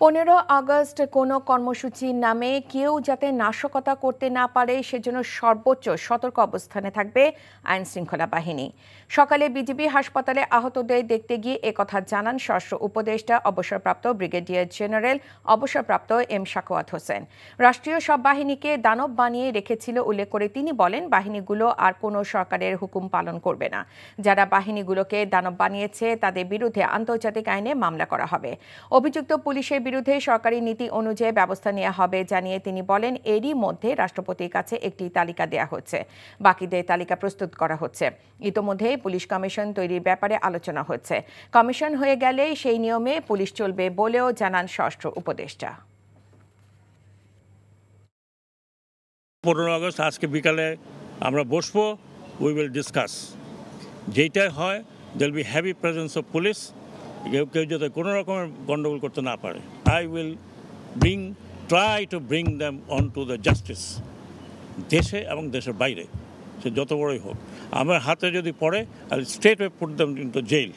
15 August কোনো কর্মসূচির নামে কেউ যাতে নাশকতা করতে না পারে সেজন্য সর্বোচ্চ সতর্ক অবস্থানে থাকবে আইন শৃঙ্খলা বাহিনী। সকালে বিজিবি হাসপাতালে আহতদের দেখতে গিয়ে একথা জানান স্বরাষ্ট্র উপদেষ্টা অবসরপ্রাপ্ত ব্রিগেডিয়ার জেনারেল অবসরপ্রাপ্ত এম সাখাওয়াত হোসেন। রাষ্ট্রীয় সব বাহিনীকে দানব বানিয়ে রেখেছিল উল্লেখ করে তিনি বলেন, বাহিনীগুলো আর কোনো সরকারের হুকুম পালন করবে না। যারা বাহিনীগুলোকে দানব বানিয়েছে তাদের বিরুদ্ধে আন্তর্জাতিক আইনে মামলা করা হবে। অভিযুক্ত পুলিশের বিরুদ্ধে সরকারি নীতি অনুযায়ী ব্যবস্থা নেওয়া হবে জানিয়ে তিনি বলেন, এরই মধ্যে রাষ্ট্রপতির কাছে একটি তালিকা দেওয়া হচ্ছে, বাকিদের তালিকা প্রস্তুত করা হচ্ছে। ইতোমধ্যে পুলিশ কমিশন তৈরির ব্যাপারে আলোচনা হচ্ছে। কমিশন হয়ে গেলে সেই নিয়মে পুলিশ চলবে বলেও জানান স্বরাষ্ট্র উপদেষ্টা। 15 আগস্ট আজকে বিকালে আমরা বসবো, উই উইল ডিসকাস। যেটাই হয় there be heavy presence of police, কেউ যাতে কোনো রকমের গন্ডগোল করতে না পারে। I will try to bring them on to the justice, দেশে এবং দেশের বাইরে, সে যত বড়ই হোক। আমার হাতে যদি পড়ে, I will straight way put them into jail.